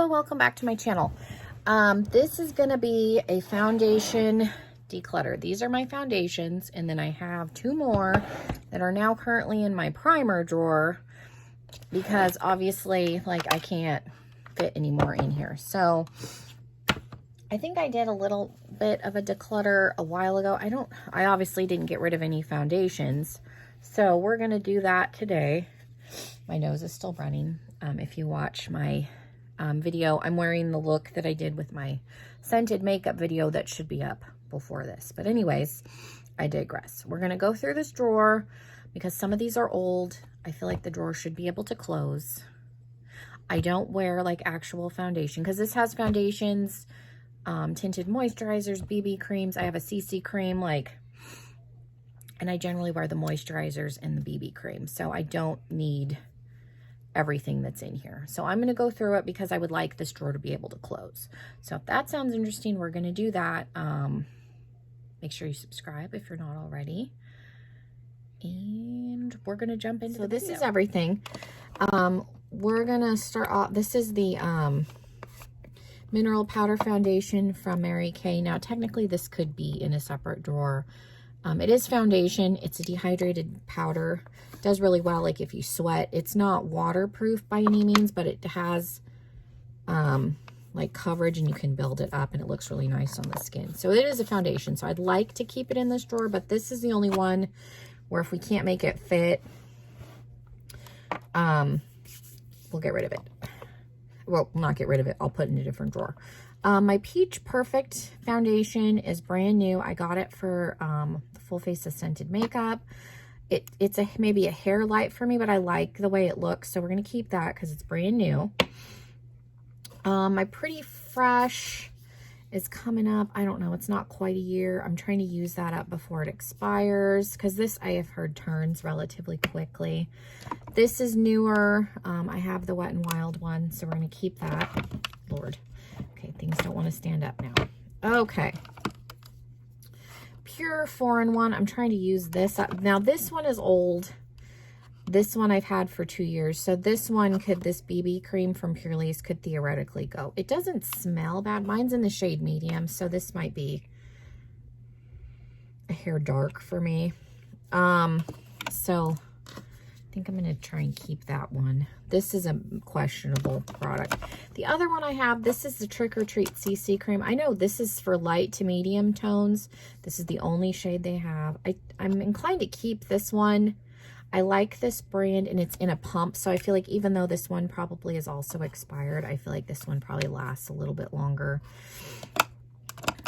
Hello, welcome back to my channel. This is going to be a foundation declutter. These are my foundations, and then I have two more that are now currently in my primer drawer because obviously, like, I can't fit any more in here. So I think I did a little bit of a declutter a while ago. I obviously didn't get rid of any foundations, so we're going to do that today. My nose is still running. If you watch my video, I'm wearing the look that I did with my scented makeup video that should be up before this. But anyways, I digress. We're going to go through this drawer because some of these are old. I feel like the drawer should be able to close. I don't wear like actual foundation because this has foundations, tinted moisturizers, BB creams. I have a CC cream, and I generally wear the moisturizers and the BB cream. So I don't need everything that's in here. So I'm going to go through it because I would like this drawer to be able to close. So if that sounds interesting, we're going to do that. Make sure you subscribe if you're not already. And we're going to jump into the video. This is everything. We're going to start off. This is the mineral powder foundation from Mary Kay. Now, technically, this could be in a separate drawer. It is foundation. It's a dehydrated powder. It does really well, like if you sweat. It's not waterproof by any means, but it has like coverage, and you can build it up, and it looks really nice on the skin. So it is a foundation. So I'd like to keep it in this drawer, but this is the only one where if we can't make it fit, we'll get rid of it. Well, not get rid of it. I'll put it in a different drawer. My Peach Perfect foundation is brand new. I got it for the Full Face of Scented Makeup. It's maybe a hair light for me, but I like the way it looks, so we're going to keep that because it's brand new. My Pretty Fresh is coming up. I don't know. It's not quite a year. I'm trying to use that up before it expires because this, I have heard, turns relatively quickly. This is newer. I have the Wet n Wild one, so we're going to keep that. Lord. Okay, things don't want to stand up now. Okay. Pure 4-in-1. I'm trying to use this up. Now, this one is old. This one I've had for 2 years. So this one this BB cream from Purely's could theoretically go. It doesn't smell bad. Mine's in the shade medium, so this might be a hair dark for me. So I think I'm going to try and keep that one. This is a questionable product. The other one I have, this is the Trick or Treat CC cream. I know this is for light to medium tones. This is the only shade they have. I'm inclined to keep this one. I like this brand, and it's in a pump, so I feel like even though this one probably is also expired, I feel like this one probably lasts a little bit longer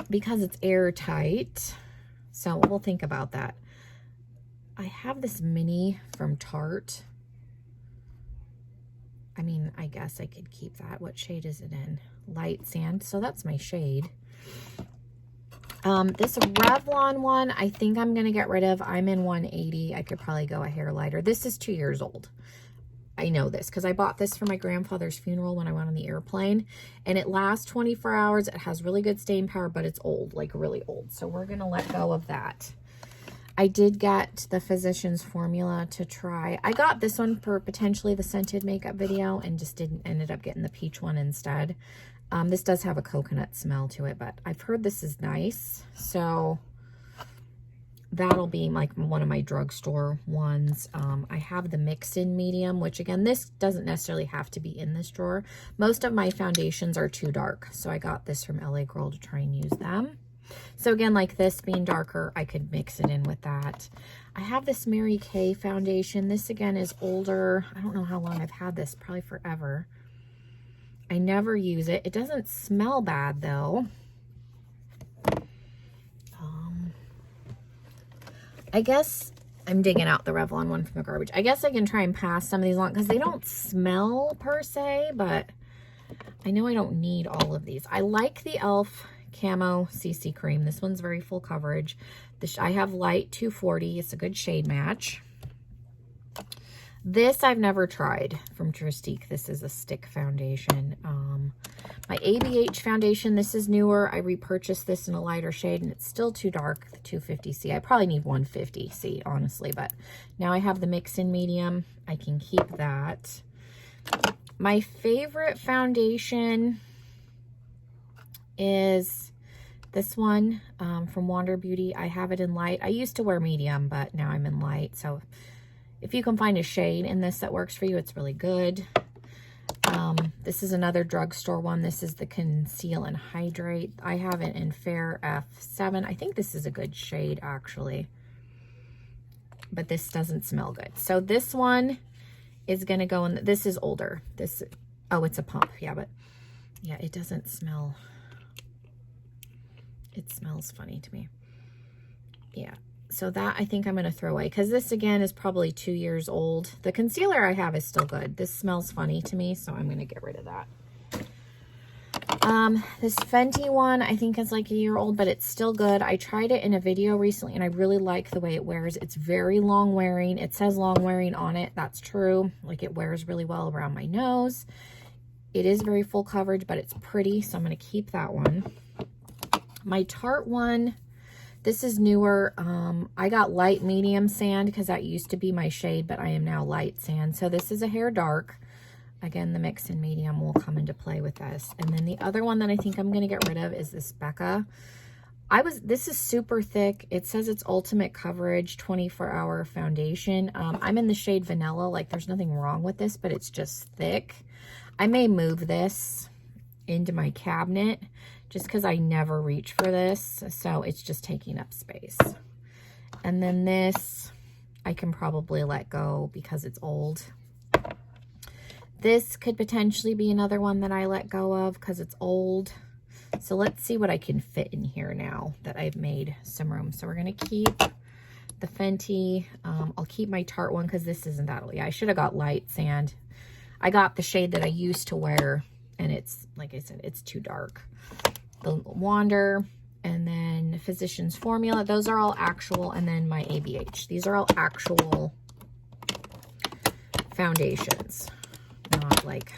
because it's airtight. So we'll think about that. I have this mini from Tarte. I mean, I guess I could keep that. What shade is it in? Light sand. So that's my shade. This Revlon one, I think I'm going to get rid of. I'm in 180. I could probably go a hair lighter. This is 2 years old. I know this because I bought this for my grandfather's funeral when I went on the airplane, and it lasts 24 hours. It has really good staying power, but it's old, like really old. So we're going to let go of that. I did get the Physicians Formula to try. I got this one for potentially the scented makeup video and just ended up getting the peach one instead. This does have a coconut smell to it, but I've heard this is nice. So that'll be like one of my drugstore ones. I have the mixed in medium, which again, this doesn't necessarily have to be in this drawer. Most of my foundations are too dark. So I got this from LA Girl to try and use them. So again, like this being darker, I could mix it in with that. I have this Mary Kay foundation. This again is older. I don't know how long I've had this, probably forever. I never use it. It doesn't smell bad though. I guess I'm digging out the Revlon one from the garbage. I guess I can try and pass some of these along because they don't smell per se, but I know I don't need all of these. I like the e.l.f. Camo CC cream. This one's very full coverage. I have light 240. It's a good shade match. This I've never tried from Tristique. This is a stick foundation. My ABH foundation, this is newer. I repurchased this in a lighter shade, and it's still too dark, the 250C. I probably need 150C, honestly, but now I have the mix in medium. I can keep that. My favorite foundation is this one from Wander Beauty. I have it in light. I used to wear medium, but now I'm in light. So if you can find a shade in this that works for you, it's really good. This is another drugstore one. This is the Conceal and Hydrate. I have it in Fair F7. I think this is a good shade, actually. But this doesn't smell good. So this one is going to go in. This is older. This, oh, it's a pump. Yeah, but yeah, it doesn't smell. It smells funny to me. Yeah. So that I think I'm going to throw away because this again is probably 2 years old. The concealer I have is still good. This smells funny to me, so I'm going to get rid of that. This Fenty one I think is like a year old, but it's still good. I tried it in a video recently and I really like the way it wears. It's very long wearing. It says long wearing on it. That's true. Like it wears really well around my nose. It is very full coverage, but it's pretty, so I'm going to keep that one. My Tarte one, this is newer. I got light medium sand because that used to be my shade, but I am now light sand. So this is a hair dark. Again, the mix in medium will come into play with this. And then the other one that I think I'm going to get rid of is this Becca. This is super thick. It says it's ultimate coverage, 24-hour foundation. I'm in the shade vanilla. Like there's nothing wrong with this, but it's just thick. I may move this into my cabinet just because I never reach for this. So it's just taking up space. And then this, I can probably let go because it's old. This could potentially be another one that I let go of because it's old. So let's see what I can fit in here now that I've made some room. So we're going to keep the Fenty. I'll keep my Tarte one because this isn't that old. Yeah, I should have got light sand. I got the shade that I used to wear, and it's, like I said, it's too dark. The Wander, and then Physicians Formula. Those are all actual, and then my ABH. These are all actual foundations, not like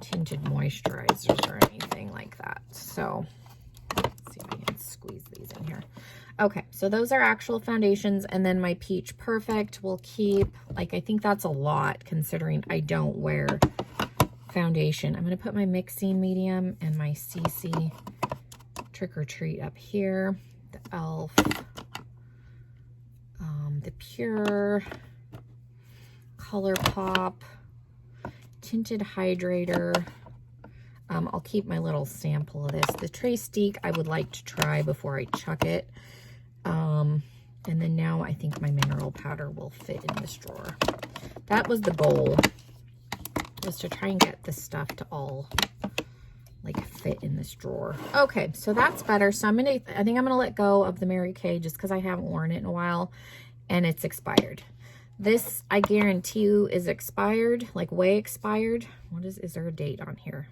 tinted moisturizers or anything like that. So let's see if I can squeeze these in here. Okay, so those are actual foundations, and then my Peach Perfect will keep, like, I think that's a lot considering I don't wear foundation. I'm going to put my mixing medium and my CC Trick or Treat up here. The e.l.f. The Pure ColourPop Tinted Hydrator. I'll keep my little sample of this. The Trace Steak I would like to try before I chuck it. And then now I think my mineral powder will fit in this drawer. That was the goal, was to try and get this stuff to all like fit in this drawer. Okay, so that's better. So I think I'm gonna let go of the Mary Kay just because I haven't worn it in a while and it's expired. This I guarantee you is expired, like way expired. Is there a date on here?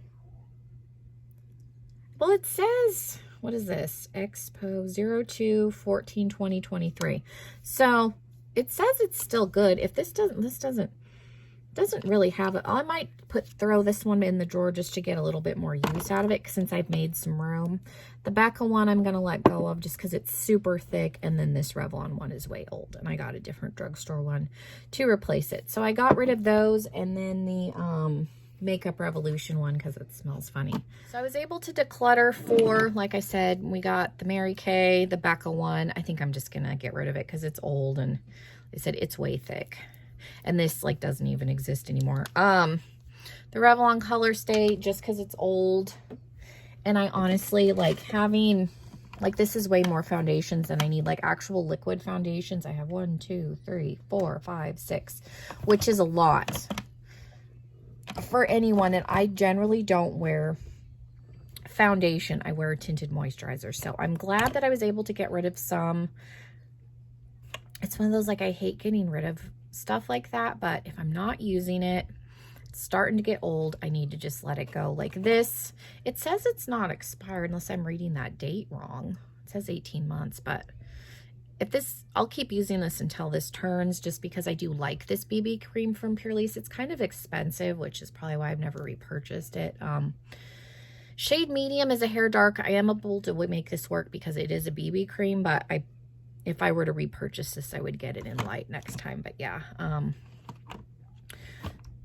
Well, it says, what is this? Expo 02/14/2023. So it says it's still good. If this doesn't really have it, I might throw this one in the drawer just to get a little bit more use out of it since I've made some room. The Becca one I'm going to let go of just because it's super thick, and then this Revlon one is way old, and I got a different drugstore one to replace it. So I got rid of those, and then the Makeup Revolution one because it smells funny. So I was able to declutter for, like I said, we got the Mary Kay, the Becca one. I think I'm just going to get rid of it because it's old, and they said it's way thick. And this like doesn't even exist anymore. The Revlon Color Stay, just because it's old. And I honestly like having, like, this is way more foundations than I need, like actual liquid foundations. I have 1, 2, 3, 4, 5, 6, which is a lot for anyone. And I generally don't wear foundation. I wear a tinted moisturizer. So I'm glad that I was able to get rid of some. It's one of those, like, I hate getting rid of stuff like that, but if I'm not using it, it's starting to get old, I need to just let it go. Like this, it says it's not expired unless I'm reading that date wrong. It says 18 months, but if this, I'll keep using this until this turns, just because I do like this BB cream from Purlisse. It's kind of expensive, which is probably why I've never repurchased it. Shade medium is a hair dark. I am able to make this work because it is a BB cream, but if I were to repurchase this, I would get it in light next time. But yeah,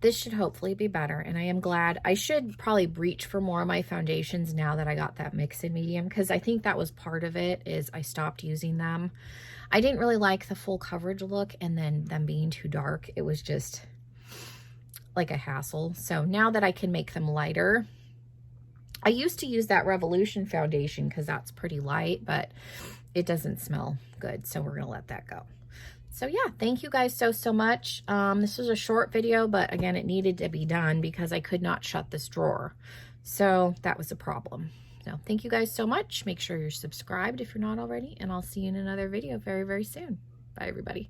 this should hopefully be better, and I am glad. I should probably reach for more of my foundations now that I got that mix in medium, because I think that was part of it, is I stopped using them. I didn't really like the full coverage look, and then them being too dark, it was just like a hassle. So now that I can make them lighter, I used to use that Revolution foundation because that's pretty light, but it doesn't smell good, so we're gonna let that go. So yeah, thank you guys so much. This was a short video, but again, it needed to be done because I could not shut this drawer. So that was a problem. So thank you guys so much. Make sure you're subscribed if you're not already, and I'll see you in another video very, very soon. Bye, everybody.